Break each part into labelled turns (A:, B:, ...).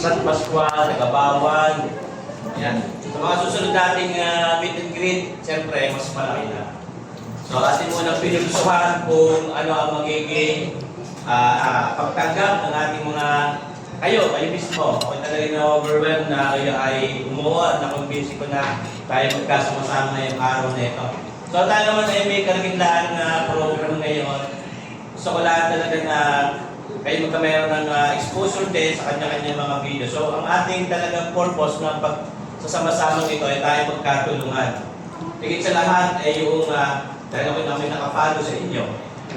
A: San Pascual, Nagabawan. Yan. Sa mga susunod nating meet and greet, siyempre, mas malaki na. So, atin munang pinupusuhan kung ano ang magiging pagtanggap ng ating mga kayo mismo. Ako talaga na-overwhelm na kayo ay umuha na convince ko na tayo magkasama-sama ngayong araw na ito. So, tayo naman ay may karagindaan na program ngayon. Gusto ko lahat talaga na kayo magkameron ng exposure din sa kanya-kanya mga video. So, ang ating talagang purpose ng pagsasama-sama ito ay tayo magkatulungan. Higit sa lahat ay yung dahil ako namin nakafollow sa inyo.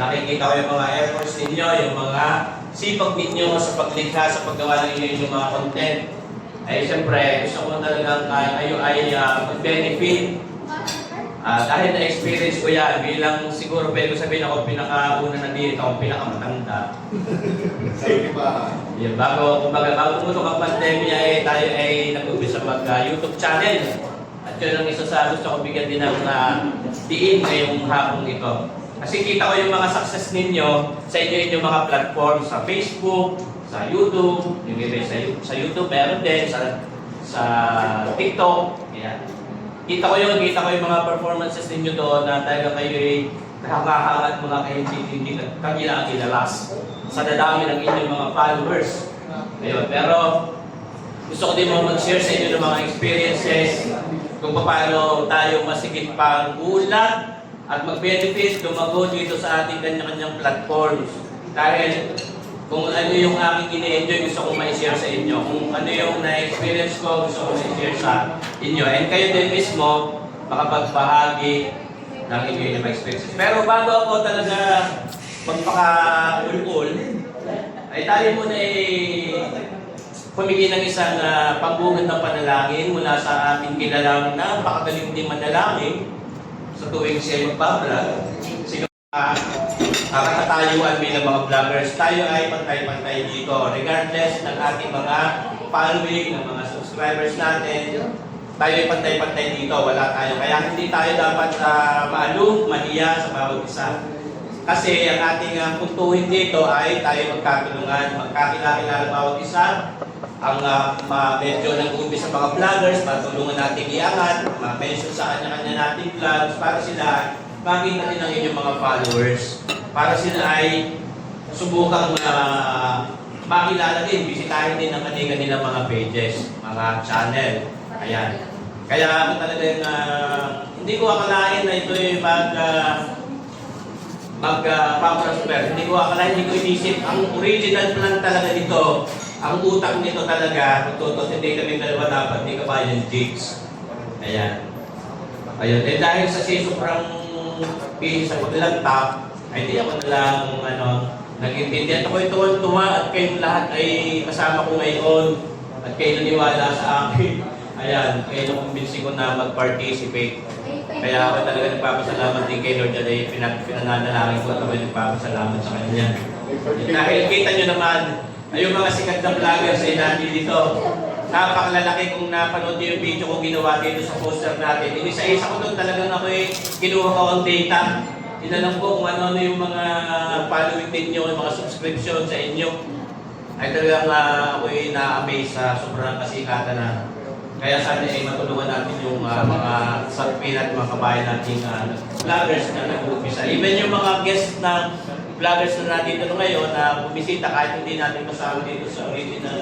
A: Nakikita ko yung mga efforts ninyo, yung mga sipag ninyo sa paglikha, sa paggawa ng inyo yung mga content. Ay siyempre, gusto ko talagang kayo ay mag-benefit. Dahil na-experience ko yan, bilang siguro pwede ko sabihin ako pinakauna na dito, ako pinakamatanda. Yan, bago pumutok ang pandemya, tayo ay nag-umpisa mag-YouTube channel. At yun ang isa sa gusto ko bigyan din ng diin ngayong hapong ito. Kasi kita ko yung mga success ninyo sa inyong mga platform, sa Facebook, sa YouTube, yung iba sa YouTube, meron din, sa TikTok. Yan. Kita ko yung mga performances ninyo doon na talaga kayo ay nakakahangat mga hindi kagila-gilalas sa dadami ng inyong mga followers. Ayun. Pero gusto ko din mo mag-share sa inyo ng mga experiences kung paano tayo masigit pang ulat at mag-benefit, lumago dito sa ating kanya-kanyang platforms. Dahil kung ano yung aking ine-enjoy, gusto kong ma-share sa inyo. Kung ano yung na-experience ko, gusto kong ma-share sa inyo. And kayo din mismo, makapagbahagi ng inyong experiences. Pero bago ako talaga magpaka-ul-ul, ay tayo muna pumigil ng isang pambungad ng panalangin mula sa ating kilalang napakagaling din manalangin sa tuwing siya magbablog. Katatayuan bilang mga vloggers, tayo ay pantay-pantay dito. Regardless ng ating mga following, ng mga subscribers natin, tayo ay pantay-pantay dito. Wala tayo. Kaya hindi tayo dapat maalog, mahiya sa bawat isa. Kasi ang ating puntuhin dito ay tayo magkatulungan, magkakilala bawat isa. Ang medyo nag-umpisa sa mga vloggers, matulungan natin iangat, ma-mention sa kanya-kanya nating vlogs para sila makita din ang inyong mga followers. Para sila ay subukang makilala din, bisitahin din ang kanilang mga pages, mga channel. Ayan. Kaya ako talagang hindi ko akalain na ito ay mag-prosper. Hindi ko akalain, hindi ko inisip. Ang original plan talaga dito, ang utak nito talaga, tutos, hindi kami dalawa dapat, hindi ka ba yung jigs. Ayan. Ayun. Eh dahil sa sobrang sa paglalantap, ay di ako nalang nag-intindihan ako tuwan-tuwa at kayong lahat ay kasama ko ngayon at kayo naniwala sa akin. Ayan, kayo nakumbinsi ko na mag-participate. Kaya ako talaga nagpapasalamat din kay Lord at ay pinananalangin ko at ako nagpapasalamat sa Kanya. Dahil kita nyo naman, ay yung mga sikat na vloggers ay natin dito. Napakalalaki kung napanood niyo yung video kong ginawa dito sa poster natin. Inisa-isa ko doon talagang ako kinuha ko ang data. Tinalang ko kung ano yung mga following ninyo, yung mga subscription sa inyo. Ay talagang ako na-amaze sa sobrang kasikatan na. Kaya sana ay matulungan natin yung mga sarpin at mga kabayan nating vloggers na nag-umpisa. Even yung mga guests na vloggers na natin dito ngayon na bumisita kahit hindi natin kasama dito sa original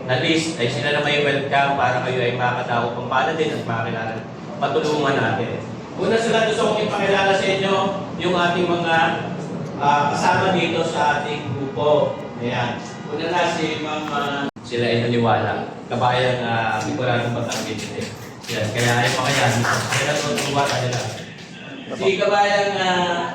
A: na list, ay sila na may welcome para kayo ay makakadaw kung paano din at makakilala. Patulungan natin. Una sila gusto kong ipakilala sa inyo yung ating mga kasama dito sa ating grupo. Ayan. Una na si Ma'am, sila ay naniwala. Kabayan hindi ko lang matanggit din. Yan. Kaya ay mga yan. Kaya natutuwa nila. Si Kabayan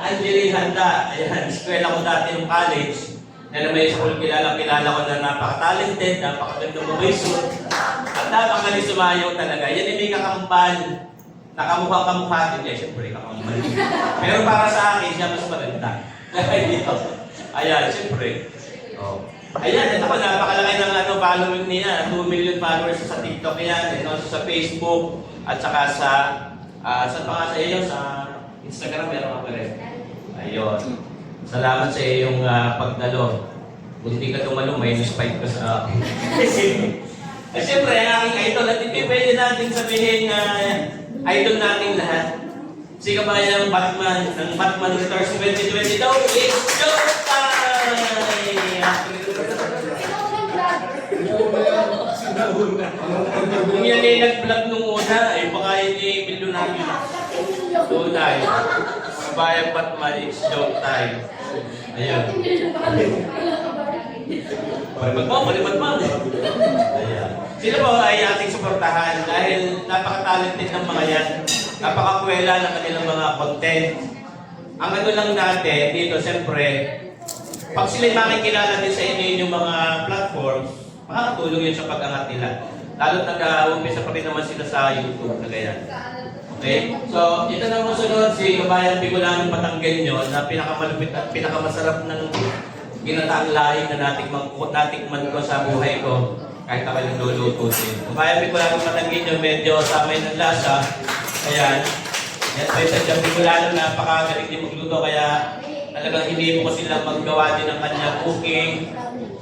A: Angeline Handa. Ayan. Eskwela ko dati ng college. Na may school kilala ko na napaka-talented, napakagandang mabaysot, at napakalis sumayaw talaga. Yan ay may kakambal. Nakamukha-kamukha din niya, siyempre kakambal. Pero para sa akin, siya mas maganda. Dito. Ayan, siyempre. Oh. Ayan, ito ko, napakalaki ng following niya. 2 million followers sa TikTok yan, sa Facebook, at saka sa sa iyo, sa Instagram, meron ka pa rin. Ayun. Salamat sa iyong pagdalo. Kung di ka tumalo, minus 5 ka sa akin. Eh, siyempre, ang aking idol, at hindi pwede natin sabihin na idol natin lahat. Si kabayan ng Batman Returns 2020 daw, it's showtime! Kung yan ay nag-vlog nung una, eh baka hindi milyonaryo na. Tunay. Kabayan Batman, it's showtime. Ayun. Palibat mo. Ayan. Sila po ay ating suportahan dahil napaka-talented ng mga yan. Napaka-kuwela ng kanilang mga content. Ang ano lang natin dito, siyempre, pag sila'y makikilala din sa inyo yung mga platforms, makakatulong yun sa pag-angat nila. Lalo't nag-uumpisa pa rin naman sila sa YouTube na ganyan. Okay? So, ito na masunod si Kabayan Bicolanong Batanggenyo na pinakamalupit at pinakamasarap ng ginataang laing na natikman ko sa buhay ko kahit ako yung lulutusin. Kabayan Bicolanong Batanggenyo, medyo samay ng lasa. Ayan. Yan pa yung sa Bicolanong napakagaling din magluto kaya talagang hindi mo ko silang maggawa din ng kanyang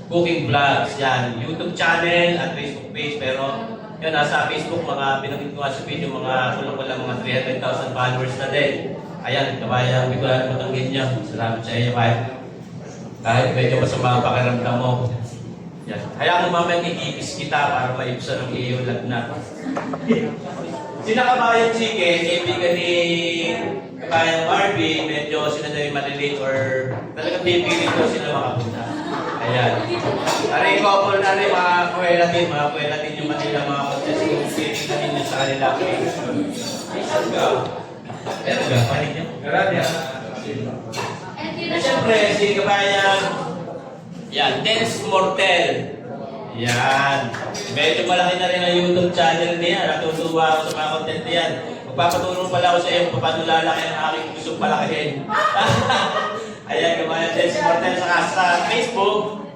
A: cooking vlogs. Yan. YouTube channel at Facebook page pero yun, nasa Facebook, mga binanggit ko sa video, mga kulang-kulang mga 300,000 followers na din. Ayan, Kabayan Bicolanong Batanggenyo. Salamat sa iyo, Kabayan. Kahit medyo masama ang pakiramdam mo. Yan. Kaya mo mamaya ikikis kita para maibsan ang iyong lagnat. Sina Kabayan Chicken, kaibigan ni Kabayan Barbie, medyo sila na yung malilate or talagang pipilit ko sila makapunta. Ayan. Aray couple na rin, mga kuwela din yung Manila mga contest kung pipilit ninyo sa kanila. Isan ka? Meron ka? Panin niyo? Gracias. Siyempre, si Kabayan, yan, Dance Mortel. Yan. Medyo malaki na rin ang YouTube channel niya. Natutuwa ako sa mga content niyan. Magpapatulong pala ako sa iyo kung paano lalaki ang aking gusto palakihin. Ayan, Kabayan Dance Mortel. Saka sa Facebook,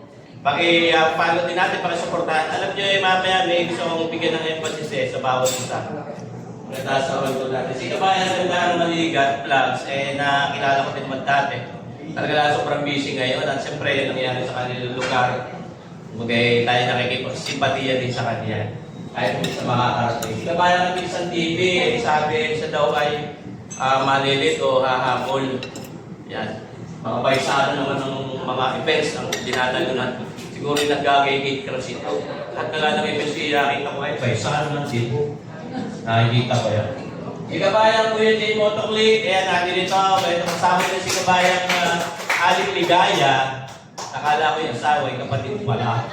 A: paki-follow din natin, paki-supportahan. Alam niyo, mamaya may gusto kong bigyan ng emphasis sa bawat isa. Natasawan ko natin. Si Kabayan ng Maligat Vlogs, nakilala ko din naman dati. Talaga sobrang busy ngayon at siyempre yun nangyari sa kanilang lugar. Magay tayo nakikipag-simpatiya din sa kanya. Kahit kung sa mga arte. Si Kabayan ng Minsan TV, sabi siya daw ay malilit o hahamol. Yan. Mga paisano naman ng mga events ang dinadalunan. Siguro yung nag-gagay-gate crush ito. At nala ng events nakita ko ay paisano ng tipo. Nakikita ko yan. Si Kabayan Kuya J. Motoclick, ayan, natin ito. Ito kasama na si Kabayan Aling Ligaya. Nakala ko yung asawa, yung kapatid pala.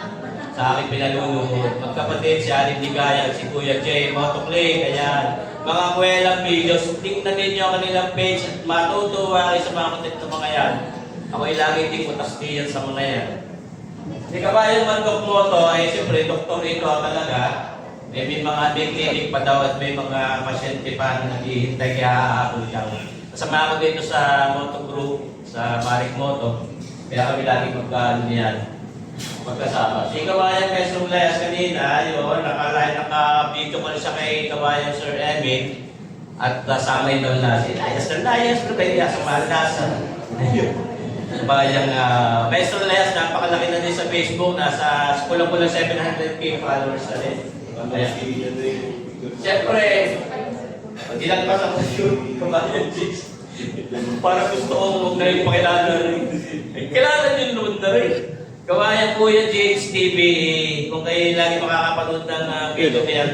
A: Sa aking pinalulunod. Magkapatid si Aling Ligaya, si Kuya J. Motoclick, ayan. Mga kuwelang videos, tingnan ninyo ang kanilang page at matutuwa kayo sa mga content ng mga yan. Ako'y lagi din kutastiyan sa mga yan. Si Kabayan Mandok Moto ay siyempre doktor ito talaga. May mga clinic pa daw at may mga pasyente pa na naghihintay kaya aabot daw. Kasama ako dito sa Moto Group, sa Marik Moto. Kaya kami lagi magkasama. Si Kabayan Quezon Layas kanina, yun, naka-video ko siya kay Kabayan Sir Emil. At samay daw na si Layas, pero kaya sa Malasa. Kabayan Quezon Layas, napakalaki na din sa Facebook. Nasa kulang-kulang 700k followers na rin. Siyempre, ilang pa sa yung Kabayan Chicks. Para gusto ko huwag na rin pakilala rin. Kilala nyo naman na rin. Kabayan Kuya James TV, kung kayo lagi makakapanood ng video kaya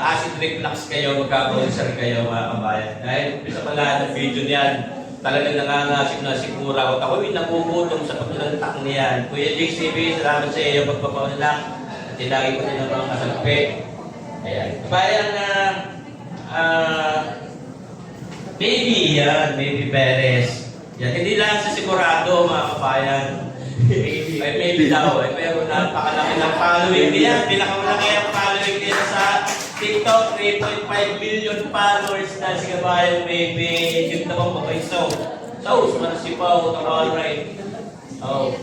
A: acid reflux kayo, magkakaulsar kayo mga kabayan. Dahil bisa pala ng video niyan, talagang nangangasip na sigura ako. Ako'y nagugutong sa paglantak niyan. Kuya James TV, salamat sa iyo pagpapaon lang. At ilagi ko din ang mga kasalpi. Ayan. Kabayan Baby, yan, Baby Perez. Yan, hindi lang sa sigurado mga kabayan. Maybe daw, pero napakalaki ng following niya. Pinakamalaki ang following niya sa TikTok, 3.5 million followers na si Kabayan Baby. Yung tabang mabaisaw. So, sumanasipaw, alright. Oh.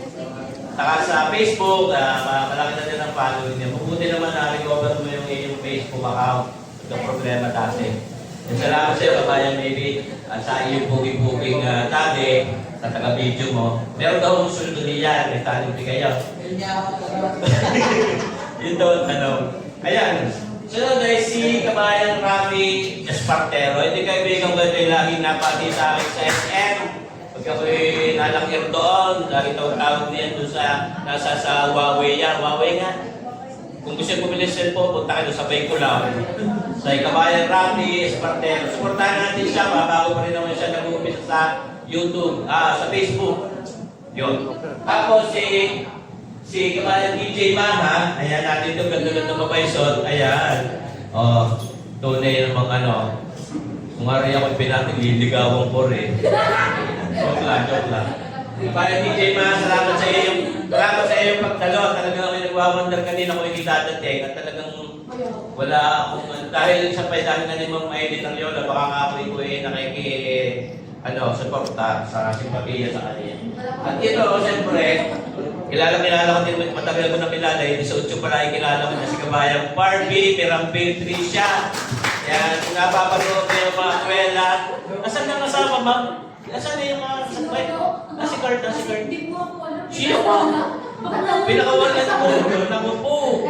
A: Saka sa Facebook, malaki na din ang following niya. Mabuti naman na-recover mo yung iyong Facebook account. Ito problema dati. Salamat sa iyo, Kabayan Baby. At sa iyong booking-booking dati. sa taga-video mo. Meron daw ang sundo niya, may talent kayo. Yun daw ang tanong. Ayan. So guys, si Kabayan Rafi Espartero, hindi kaibigan ko ito yung laging napati sa akin sa SM. Pag ako'y nalakir doon, lagi tawag niya doon nasa sa Huawei yan. Huawei nga. Kung gusto nyo bumili cellphone, punta kayo sa Bayculaw. Sa Kabayan Rafi Espartero. Supportahan natin siya, bago pa rin naman siya nag-umpisa sa YouTube, sa Facebook. Yun. Tapos si Kabayan DJ Maha, ayan natin ito, ganda-ganda mabaysot. Ayan. Tunay namang kung nga rin ako'y pinating liligawan ko rin. Joke lang. Kabayan DJ Maha, salamat sa iyo yung pagdalo. Talagang ako'y nagwawandar kanina ko hindi dadating at talagang wala akong, dahil sa paisahin na ni Ma'am Maylin ng Yola, baka nga ako'y suporta sa simpatiya sa kanya. At ito, siyempre, kilala ko din, matagal ko na kilala, hindi sa 8 pala kilala ko na si Kabayan Barbie, Pirampil, Tricia. Yan, kung napapanood na yung mga kwela. Nasaan na kasama, ma'am? Nasaan na yung mga kasabay? Si Kurt. Sino pa? Pinakawalan ko. Naku po.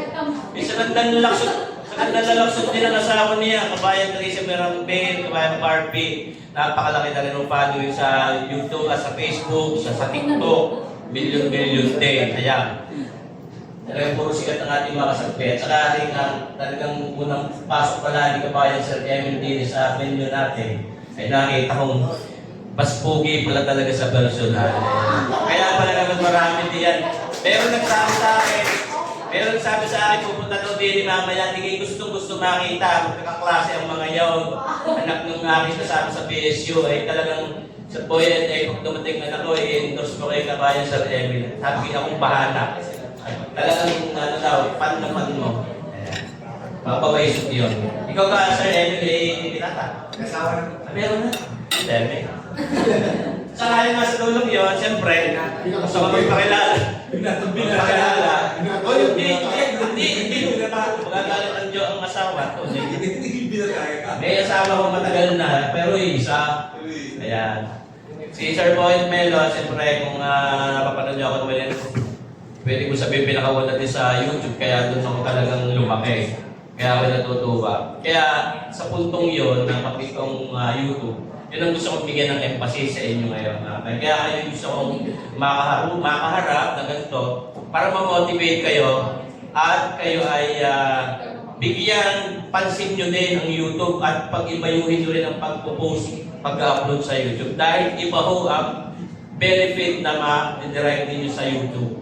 A: Sa gandang lalaksot din ang asawa niya, Kabayan Tricia Pirampil, Kabayan Barbie. Napakalaki na rin ang following sa YouTube at sa Facebook, sa TikTok. Million din. Ayan. Talagang puro sikat ang ating mga kasagpi. At saka rin talagang unang pasok pala ni Kabayan Sir Emil din sa menu natin ay nakita kong paspugi pala talaga sa personal. Kaya pala naman marami diyan. Pero nagsabi sa akin, pupunta daw din mamaya, hindi gustong-gusto makita. Magkakaklase ang mga yaon. Anak ng aking kasama sa PSU ay talagang sa Poyet ay pag dumating na ako, i-endorse ko kay Kabayan Sir Emil. Happy akong bahala. Talagang pan naman mo. Mapawaisip yun. Ikaw ka, Sir Emil, pinata? Meron na. Demi. Saka yung nasa tulong yun, siyempre, gusto ko magpakilala. Magpakilala. Hindi. Magagalit ang Diyo ang asawa. May asawa ko matagal na, pero isa. Ayan. Si Sir Boyd Melo, siyempre kung napapanood niyo ako naman, pwede ko sabihin pinakawalan din sa YouTube, kaya doon ako talagang lumaki. Kaya ako natutuwa. Kaya sa puntong yun, ng pakitong YouTube, yun ang gusto kong bigyan ng emphasis sa inyo ngayon. Kaya kayo gusto kong makaharap na ganito para ma-motivate kayo at kayo ay bigyan pansin nyo din ang YouTube at pag-ibayuhin nyo rin ang pag-post, pag-upload sa YouTube. Dahil iba ho ang benefit na ma-derive ninyo sa YouTube.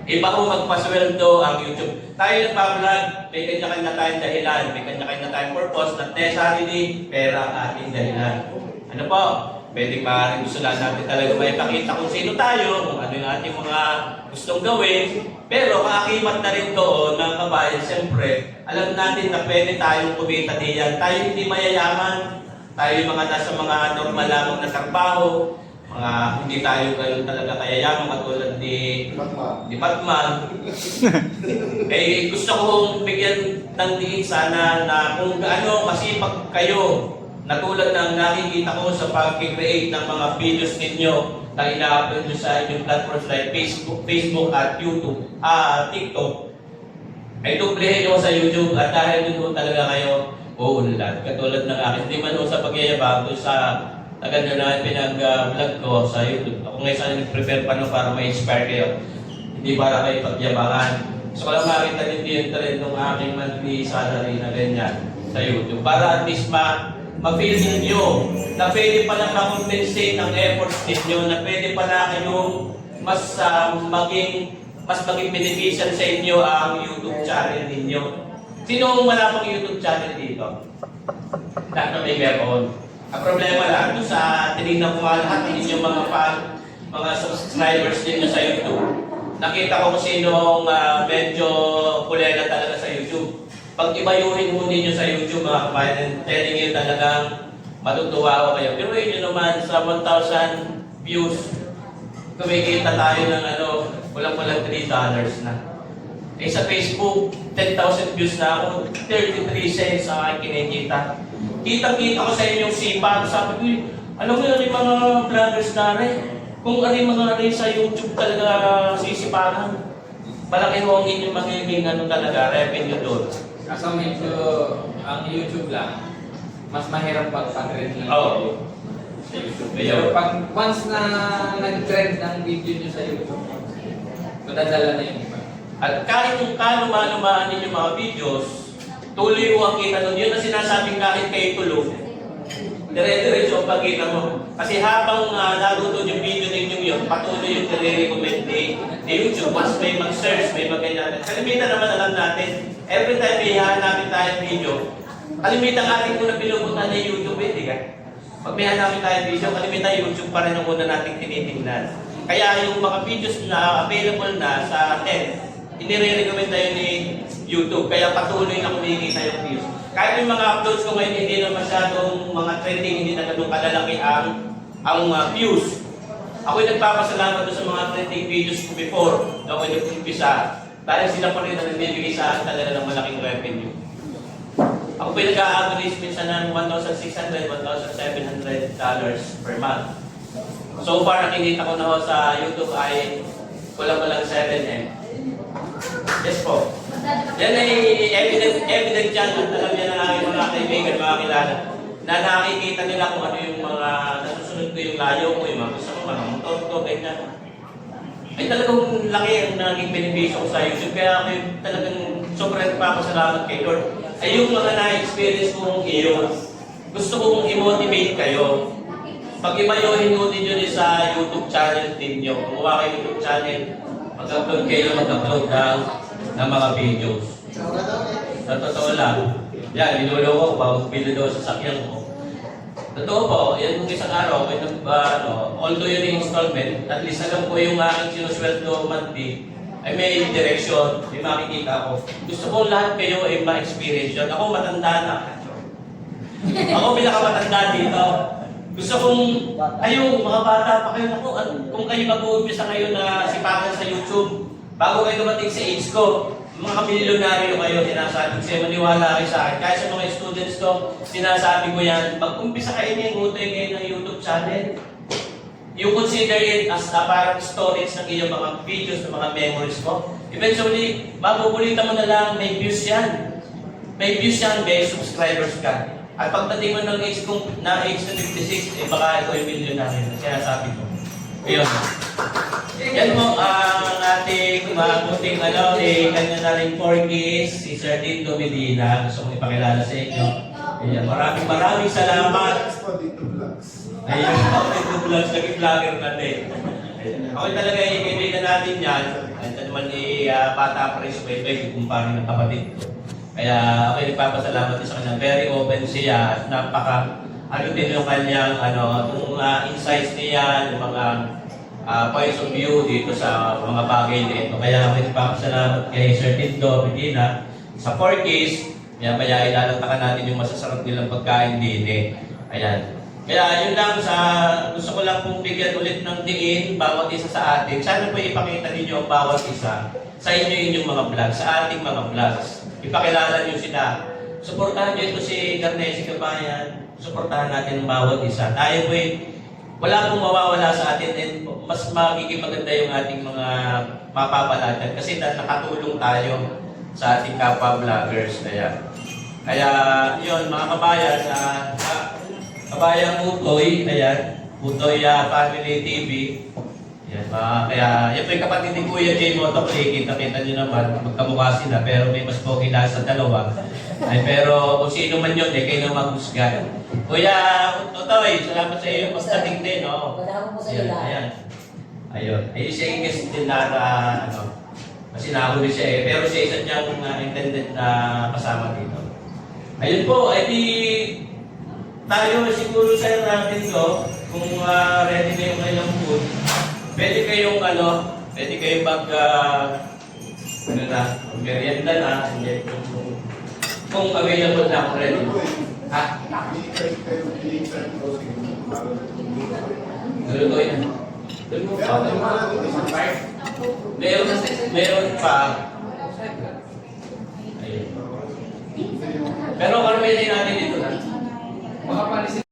A: Iba ho magpasweldo ang YouTube. Tayo nagpa-vlog, may kanya-kanya tayong dahilan, may kanya-kanya tayong purpose, not necessarily pera ang ating dahilan. Ano po? Pwede maaaring gusto lang natin talaga maipakita kung sino tayo, kung ano yung ating mga gustong gawin. Pero kaakibat na rin doon, mga kabayan, siyempre, alam natin na pwede tayong kumita diyan. Tayo hindi mayayaman. Tayo yung mga nasa mga normal lamang na trabaho. Hindi tayo gano'n talaga kayayaman katulad ni Batman. Gusto kong bigyan ng diin sana na kung gaano masipag kayo na tulad ng nakikita ko sa pag-create ng mga videos ninyo na ina-upload nyo sa inyong platforms like Facebook at YouTube, TikTok, ay duplihin nyo sa YouTube at dahil doon talaga kayo uunlad. Katulad ng akin, hindi man sa pagyayabang doon sa tagal na pinag-vlog ko sa YouTube. Ako ngayon sana nag-prepare pa para ma-inspire kayo. Hindi para kayo pagyabangan. So kung makita din yung trend ng aking monthly salary na ganyan sa YouTube. Para at least ma-feel ninyo na pwede pala ma-compensate ang efforts ninyo, na pwede pala kayong mas maging beneficial sa inyo ang YouTube channel ninyo. Sino ang wala pang YouTube channel dito? Lahat na may meron. Ang problema lang, doon sa tinignan ko lahat ng inyong mga subscribers ninyo sa YouTube, nakita ko kung sinong medyo kulela talaga sa YouTube. Pag ibayuhin mo ninyo sa YouTube, mga kabayan, telling you talagang matutuwa ako kayo. Pero yun naman, sa 1,000 views, kumikita tayo ng walang $3 na. Sa Facebook, 10,000 views na ako, 33 cents ang aking kinikita. Kitang-kita ko sa inyong sipag. Sabi ko, alam mo yung mga vloggers na rin, Kung ano yung mga ano sa YouTube talaga sisipanan, malaki ho ang inyong magiging ano talaga, revenue doon.
B: Kaso medyo ang YouTube lang, mas mahirap pag-trend ng
A: Oo.
B: video sa YouTube.
A: Ayun.
B: Pero pag once na nag-trend ang video nyo sa YouTube, madadala na yung iba.
A: At kahit yung kalumaan ninyo mga videos, tuloy mo ang kita nun. Yun ang sinasabing kahit kayo tulog, dire-diretso ang pagkita mo. Kasi habang narutod yung video ninyo yun, patuloy yung nire-recommend ni YouTube. Once may mag-search, may mag-ganyan. Kalimitan naman alam natin, every time may hanapin tayong video, kalimitan ating muna pinupunta na YouTube, hindi ka? Pag may hanapin tayong video, kalimitan YouTube pa rin ang muna nating tinitingnan. Kaya yung mga videos na available na sa net, inire-recommend tayo ni YouTube. Kaya patuloy na kumikita yung views. Kahit yung mga uploads ko ngayon, hindi na masyadong mga trending, hindi na ganun kalalaki ang views. Ako'y nagpapasalamat doon sa mga trending videos ko before na ako nag-umpisa. Dahil sila pa rin na nagbibigay sa akin talaga ng malaking revenue. Ako po'y nag-a-average minsan ng $1,600, $1,700 per month. So far, nakikita ko na ho sa YouTube ay kulang-kulang 7M. Yes po. Yan ay evident yan at alam niya ng aking mga kaibigan, mga kilala, na nakikita nila kung ano yung mga nasusunod ko yung layo ko, yung mga gusto ko, mga motor ko, ganyan. Ay talagang laki ang naging benepisyo ko sa YouTube, kaya ako talagang sobrang nagpapasalamat kay Lord. Ay yung mga na-experience kong iyon, gusto kong i-motivate kayo. Pag ibayohin mo din yun sa YouTube channel ninyo, kumuha kayo YouTube channel, mag-upload kayo, mag-upload ng mga videos. Sa totoo lang, yan, niloloko ko, pag-bilo daw sa sakyan ko. Totoo po, yan yung isang araw, may although yun yung installment, at least alam ko yung aking sinusweldo monthly, ay may direction, may makikita ko. Gusto ko lahat kayo ay ma-experience yun. Ako matanda na. Ako pinakamatanda dito. Gusto kong, kayo, mga bata pa kayo, kung kayo mag-uumpisa ngayon na sipakan sa YouTube, bago kayo dumating sa age ko, mga milyonaryo kayo, sinasabi ko sa'yo, maniwala kayo sa akin. Kahit sa mga students ko, sinasabi ko yan, pag-umpisa kayo niya, ngutoy kayo ng YouTube channel, you consider it as a parang storage ng iyong mga videos, ng mga memories mo. Eventually, mabubulitan mo na lang, may views yan. May views yan, may subscribers ka. At pagdating mo ng age kong na age na 56, baka ito yung milyonaryo na sinasabi ko. Ayun. Yan mo ang ating mabuting kanya na rin 4Ks, si Sir Tito Medina. Gusto kong ipakilala sa inyo. Ayan, maraming salamat. Ayun, ako Tito Vlogs, naging vlogger natin. Ako talaga yung kaibigan natin yan. Ito naman bata pa rin sa Bebe, kumpare ng kapatid ko. Kaya ako nagpapasalamat din sa kanya. Very open siya at ano din yung kanyang yung insights niya, yung mga points of view dito sa mga bagay dito. Kaya ako nagpapasalamat kay Sir Tito Medina sa 4Ks. Maya ilalatakan natin yung masasarap nilang pagkain din Ayan. Kaya yun lang gusto ko lang pong bigyan ulit ng diin bawat isa sa atin. Sana po ipakita ninyo ang bawat isa sa inyong mga vlogs, sa ating mga vlogs. Ipakilala nyo sila. Suportahan nyo ito si Garnesi Kabayan. Suportahan natin ang bawat isa. Tayo po wala pong mawawala sa atin and mas magiging maganda yung ating mga mapapalatan kasi nakatulong tayo sa ating kapwa-vloggers. Kaya yun mga kabayan, Kabayang Utoy, ayan, Utoy Family TV. Yan, kaya yan po yung kapatid ni Kuya Jay Motoclay, kita-kita nyo naman, magkamukha sila, pero may mas pogi na sa dalawa. Pero kung sino man yun, kayo na maghusgan. Kuya Utoy, salamat sa iyo, pagdating din, no?
C: Madama mo sa ila.
A: Ayan. Ayun. Ayun siya yung guest din na, kasi nahuli siya pero siya isa niyang intended na kasama dito. Ayun po, tayo siguro sir natin to, kung ready na yung kailang food, pwede kayong merienda na, kung available na kung ready. Ha? Lutuin na. Meron pa. Ayun. Pero karamihan natin dito na.
B: Mga